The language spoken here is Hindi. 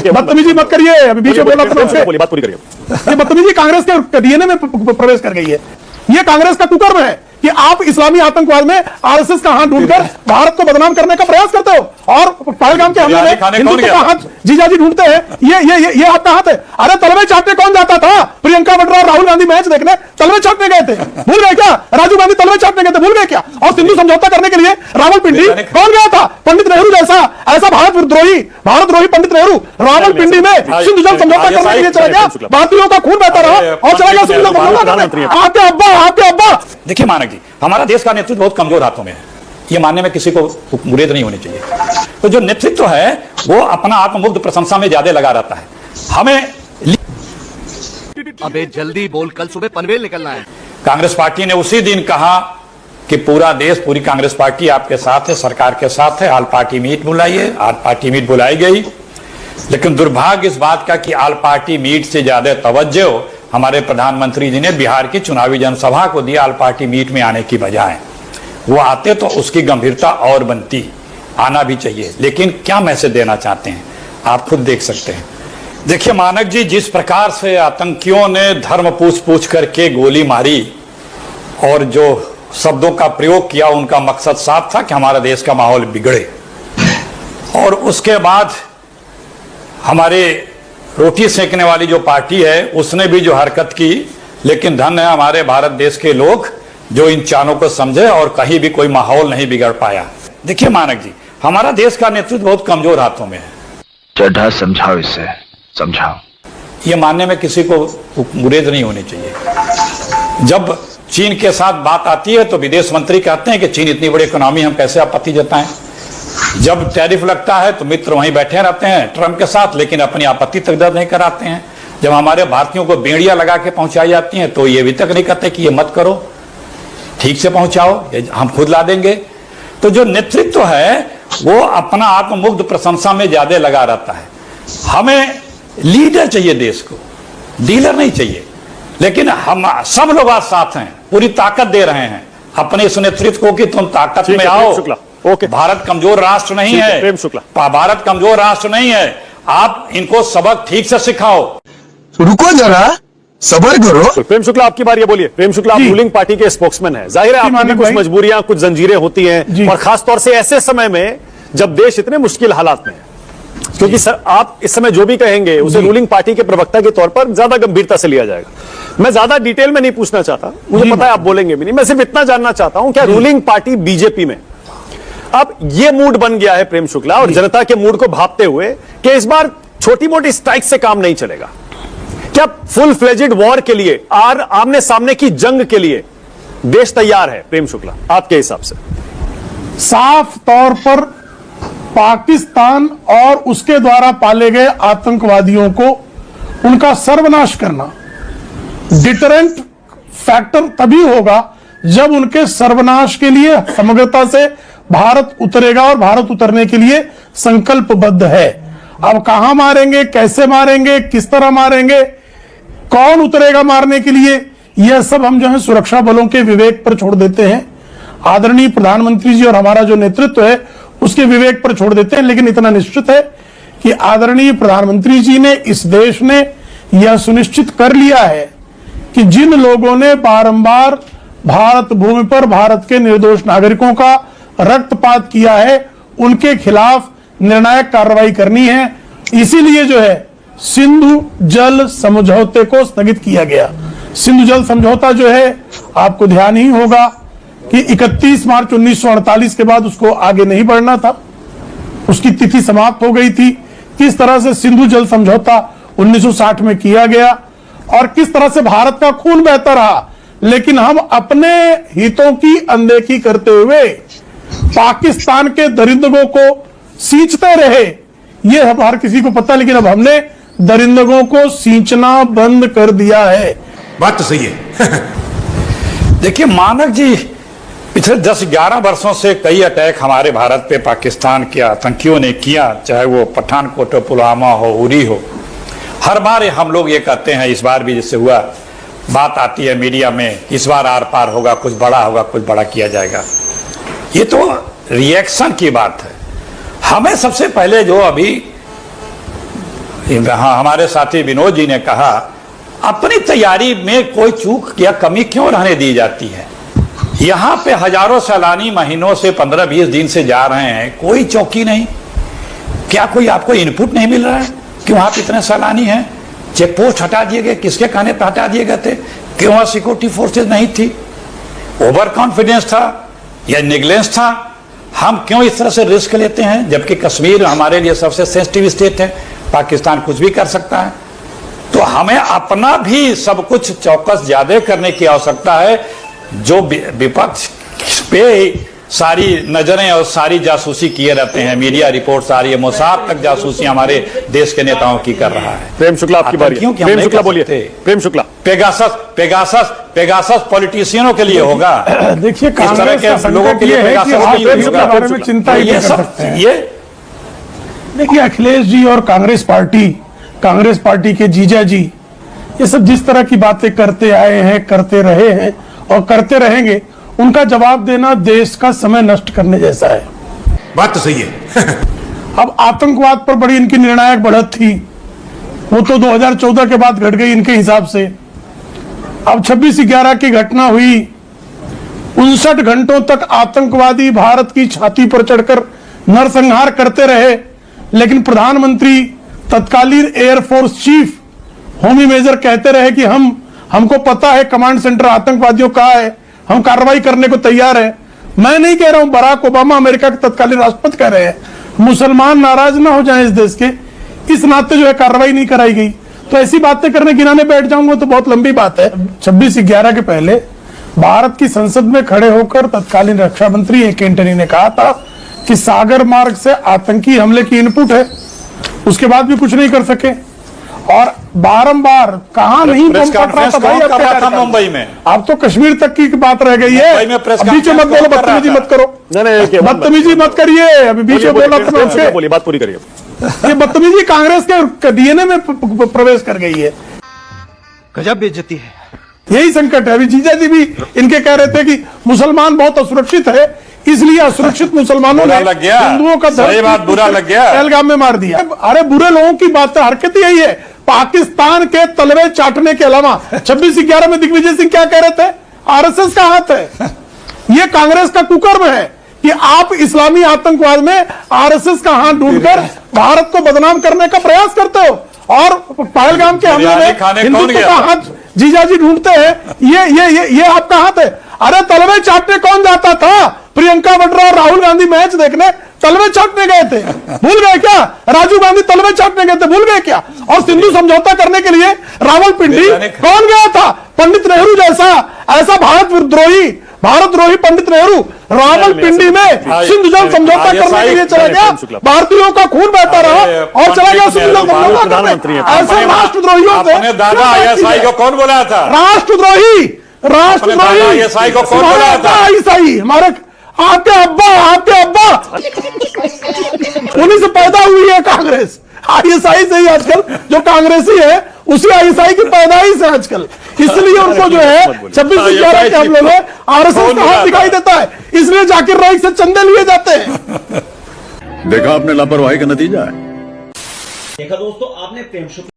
बदतमीजी मत करिए, अभी बीच में बोला था, बात पूरी करिए। ये बदतमीजी कांग्रेस के डीएनए में प्रवेश कर गई है। ये कांग्रेस का कुकर्म है कि आप इस्लामी आतंकवाद में आरएसएस का हाथ ढूंढकर भारत को बदनाम करने का प्रयास करते हो और पहलगाम के हमले में हिंदुत्व का हाथ जीजाजी ढूंढते हैं। ये आपका हाथ है। अरे तलवे चाटने कौन जाता था? प्रियंका वाड्रा और राहुल गांधी मैच देखने तलवे चाटने गए थे, भूल गए क्या? राजीव गांधी तलवे चाटने गए थे, भूल गए क्या? और सिंधु समझौता करने के लिए रावलपिंडी कौन गया था? पंडित नेहरू जैसा ऐसा भारत द्रोही पंडित नेहरू रावलपिंडी में सिंधु जल समझौता करने के लिए चला गया। भारतीयों का खून बहता रहा और चला गया सिंधु जल समझौता। आपके अब्बा देखिए मानक जी, हमारा देश का नेतृत्व बहुत कमजोर हाथों में है, ये मानने में किसी को गुरेज नहीं होनी चाहिए। तो जो नेतृत्व है वो अपना आत्ममुग्ध प्रशंसा में ज्यादा लगा रहता है। हमें अबे जल्दी बोल, कल सुबह पनवेल निकलना है। कांग्रेस पार्टी ने उसी दिन कहा कि पूरा देश, पूरी कांग्रेस पार्टी आपके साथ है, सरकार के साथ है, ऑल पार्टी मीट बुलाइए। ऑल पार्टी मीट बुलाई गई, लेकिन दुर्भाग्य इस बात का कि ऑल पार्टी मीट से ज्यादा तवज्जो हमारे प्रधानमंत्री जी ने बिहार की चुनावी जनसभा को दिया। ऑल पार्टी मीट में आने की बजाय वो आते तो उसकी गंभीरता और बनती, आना भी चाहिए। लेकिन क्या मैसेज देना चाहते हैं आप खुद देख सकते हैं। देखिए मानक जी, जिस प्रकार से आतंकियों ने धर्म पूछ करके गोली मारी और जो शब्दों का प्रयोग किया, उनका मकसद साफ था कि हमारा देश का माहौल बिगड़े। और उसके बाद हमारे रोटी सेकने वाली जो पार्टी है उसने भी जो हरकत की, लेकिन धन्य है हमारे भारत देश के लोग जो इन चालों को समझे और कहीं भी कोई माहौल नहीं बिगड़ पाया। देखिए मानक जी, हमारा देश का नेतृत्व बहुत कमजोर हाथों में है। चड्ढा समझाओ, इसे समझाओ। ये मानने में किसी को गुरेज नहीं होनी चाहिए। जब चीन के साथ बात आती है तो विदेश मंत्री कहते हैं कि चीन इतनी बड़ी इकोनॉमी, हम कैसे आपत्ति जताएं। जब टैरिफ लगता है तो मित्र वहीं बैठे रहते हैं ट्रंप के साथ, लेकिन अपनी आपत्ति तक दर्ज नहीं कराते हैं। जब हमारे भारतीयों को बेड़ियां लगा के पहुंचाई जाती हैं तो ये अभी तक नहीं कहते कि ये मत करो, ठीक से पहुंचाओ, हम खुद ला देंगे। तो जो नेतृत्व है वो अपना आत्ममुग्ध प्रशंसा में ज्यादा लगा रहता है। हमें लीडर चाहिए देश को, डीलर नहीं चाहिए। लेकिन हम सब लोग आज साथ हैं, पूरी ताकत दे रहे हैं अपने इस नेतृत्व को कि तुम ताकत में आओ। ओके, भारत कमजोर राष्ट्र नहीं है, प्रेम शुक्ला, भारत कमजोर राष्ट्र नहीं है। आप इनको सबक ठीक से सिखाओ। रुको जरा, सबर करो। प्रेम शुक्ला आपकी बारी है, बोलिए। प्रेम शुक्ला आप रूलिंग पार्टी के स्पोक्समैन हैं, जाहिर है आपकी भी कुछ मजबूरियां, कुछ जंजीरें होती हैं, और खासतौर से ऐसे समय में जब देश इतने मुश्किल हालात में है। क्योंकि सर आप इस समय जो भी कहेंगे उसे रूलिंग पार्टी के प्रवक्ता के तौर पर ज्यादा गंभीरता से लिया जाएगा। मैं ज्यादा डिटेल में नहीं पूछना चाहता, मुझे पता है आप बोलेंगे भी नहीं। मैं सिर्फ इतना जानना चाहता हूं, क्या रूलिंग पार्टी बीजेपी में अब ये मूड बन गया है प्रेम शुक्ला, और जनता के मूड को भांपते हुए कि इस बार छोटी मोटी स्ट्राइक से काम नहीं चलेगा? क्या फुल फ्लेजेड वॉर के लिए, आमने सामने की जंग के लिए देश तैयार है प्रेम शुक्ला आपके हिसाब से? साफ तौर पर पाकिस्तान और उसके द्वारा पाले गए आतंकवादियों को उनका सर्वनाश करना डिटरेंट फैक्टर तभी होगा जब उनके सर्वनाश के लिए समग्रता से भारत उतरेगा, और भारत उतरने के लिए संकल्पबद्ध है। अब कहां मारेंगे, कैसे मारेंगे, किस तरह मारेंगे, कौन उतरेगा मारने के लिए, यह सब हम जो है सुरक्षा बलों के विवेक पर छोड़ देते हैं। आदरणीय प्रधानमंत्री जी और हमारा जो नेतृत्व है उसके विवेक पर छोड़ देते हैं। लेकिन इतना निश्चित है कि आदरणीय प्रधानमंत्री जी ने, इस देश ने यह सुनिश्चित कर लिया है कि जिन लोगों ने बारंबार भारत भूमि पर भारत के निर्दोष नागरिकों का रक्तपात किया है, उनके खिलाफ निर्णायक कार्रवाई करनी है। इसीलिए जो है सिंधु जल समझौते को स्थगित किया गया। सिंधु जल समझौता जो है, आपको ध्यान ही होगा कि 31 मार्च 1948 के बाद उसको आगे नहीं बढ़ना था, उसकी तिथि समाप्त हो गई थी। किस तरह से सिंधु जल समझौता 1960 में किया गया और किस तरह से भारत का खून बहता रहा, लेकिन हम अपने हितों की अनदेखी करते हुए पाकिस्तान के दरिंदगों को सींचते रहे। यह हर किसी को पता, लेकिन अब हमने दरिंदगों को सींचना बंद कर दिया है। बात तो सही है। देखिए मानक जी, पिछले 10-11 वर्षों से कई अटैक हमारे भारत पे पाकिस्तान के आतंकियों ने किया, चाहे वो पठानकोट हो, पुलवामा हो, उरी हो। हर बार हम लोग ये कहते हैं, इस बार भी जैसे हुआ, बात आती है मीडिया में, इस बार आर पार होगा, कुछ बड़ा होगा, कुछ बड़ा किया जाएगा। ये तो रिएक्शन की बात है। हमें सबसे पहले जो अभी हमारे साथी विनोद जी ने कहा, अपनी तैयारी में कोई चूक या कमी क्यों रहने दी जाती है? यहां पे हजारों सैलानी महीनों से 15-20 दिन से जा रहे हैं, कोई चौकी नहीं। क्या कोई आपको इनपुट नहीं मिल रहा है कि वहां पे इतने सैलानी हैं? चेक पोस्ट हटा दिए गए, किसके कहने पर हटा दिए गए थे? क्यों वहां सिक्योरिटी फोर्सेज नहीं थी? ओवर कॉन्फिडेंस था या निगलेंस था? हम क्यों इस तरह से रिस्क लेते हैं, जबकि कश्मीर हमारे लिए सबसे सेंसिटिव स्टेट है, पाकिस्तान कुछ भी कर सकता है। तो हमें अपना भी सब कुछ चौकस ज्यादा करने की आवश्यकता है। जो विपक्ष पे सारी नजरें और सारी जासूसी किए रहते हैं, मीडिया रिपोर्ट आ रही है, मोसाद तक जासूसी हमारे देश के नेताओं की कर रहा है। प्रेम शुक्ला आपकी बारी। प्रेम शुक्ला बोलिए। प्रेम शुक्ला। पेगासस पॉलिटिशियनों के लिए होगा। देखिए, इस तरह कांग्रेस का के लोगों के लिए संकट ये है कि आप पेगासस इसके बारे में चिंता ही ये नहीं कर सब सकते हैं। ये देखिए, अखिलेश जी और कांग्रेस पार्टी के जीजा जी, ये सब जिस तरह की बातें करते आए हैं, करते रहे हैं और करते रहेंगे, उनका जवाब देना देश का समय नष्ट करने जैसा है। बात तो सही है। अब आतंकवाद पर बड़ी इनकी निर्णायक बढ़त थी, वो तो 2014 के बाद घट गई इनके हिसाब से। अब 26/11 की घटना हुई, 59 घंटों तक आतंकवादी भारत की छाती पर चढ़कर नरसंहार करते रहे, लेकिन प्रधानमंत्री, तत्कालीन एयरफोर्स चीफ होमी मेजर कहते रहे कि हमको पता है कमांड सेंटर आतंकवादियों का है, हम कार्रवाई करने को तैयार है। मैं नहीं कह रहा हूं, बराक ओबामा अमेरिका के तत्कालीन राष्ट्रपति कह रहे हैं। मुसलमान नाराज ना हो जाएं इस देश के, इस नाते जो है कार्रवाई नहीं कराई गई। तो ऐसी बातें करने गिनाने बैठ जाऊंगा तो बहुत लंबी बात है। 26/11 के पहले भारत की संसद में खड़े होकर तत्कालीन रक्षा मंत्री ए.के. एंटनी ने कहा था कि सागर मार्ग से आतंकी हमले की इनपुट है। उसके बाद भी कुछ नहीं कर सके और बारम्बार कहां नहीं बम फट रहा था भाई। अब क्या था मुंबई में? अब तो कश्मीर तक की बात रह गई है। बीच में मत बोलो, बदतमीजी मत करो, बदतमीजी मत करिए। अभी बीच में बोला था, बोलिए, बात पूरी करिए। ये बदतमीजी कांग्रेस के डीएनए में प्रवेश कर गई है। गजब बेइज्जती है। यही संकट है। अभी जीजा जी भी इनके कह रहे थे कि मुसलमान बहुत असुरक्षित है, इसलिए असुरक्षित मुसलमानों ने हिंदुओं का बुरा लग गया, पहलगाम में मार दिया। अरे बुरे लोगों की बात, हरकत यही है। पाकिस्तान के तलवे चाटने के अलावा 26/11 में दिग्विजय सिंह क्या कह रहे थे? आरएसएस का हाथ है। ये कांग्रेस का कुकर्म है कि आप इस्लामी आतंकवाद में आरएसएस का हाथ ढूंढकर भारत को बदनाम करने का प्रयास करते हो, और पहलगाम के हमले में हिंदुत्व का हाथ जीजाजी ढूंढते हैं। ये आपका हाथ है। अरे तलवे चाटने कौन जाता था? प्रियंका वाड्रा और राहुल गांधी मैच देखने तलवे चाटने गए थे, भूल गए क्या? राजीव गांधी तलवे चाटने गए थे, भूल गए क्या? और सिंधु समझौता करने के लिए रावलपिंडी कौन गया था? पंडित नेहरू जैसा ऐसा भारतद्रोही पंडित नेहरू रावलपिंडी में सिंधु जल समझौता करने के लिए चला गया। भारतीयों का खून बहता रहा और चला गया सिंधु जल समझौता करने। ऐसे राष्ट्रद्रोहियों से दादा आईएसआई को कौन बोला था? राष्ट्रद्रोही आईएसआई को कौन बोला था? आईएसआई हमारे आपके अब्बा उन्हीं से पैदा हुई है कांग्रेस। आईएसआई से ही आजकल जो कांग्रेसी है, उसी आईएसआई की पैदाइश है आजकल। इसलिए उनको जो है 26/11 के हमले में आरएसएस का हाथ दिखाई देता है, इसलिए जाकिर नाइक से चंदे लिए जाते हैं। देखा आपने लापरवाही का नतीजा है। देखा दोस्तों, आपने प्रेम शुक्ला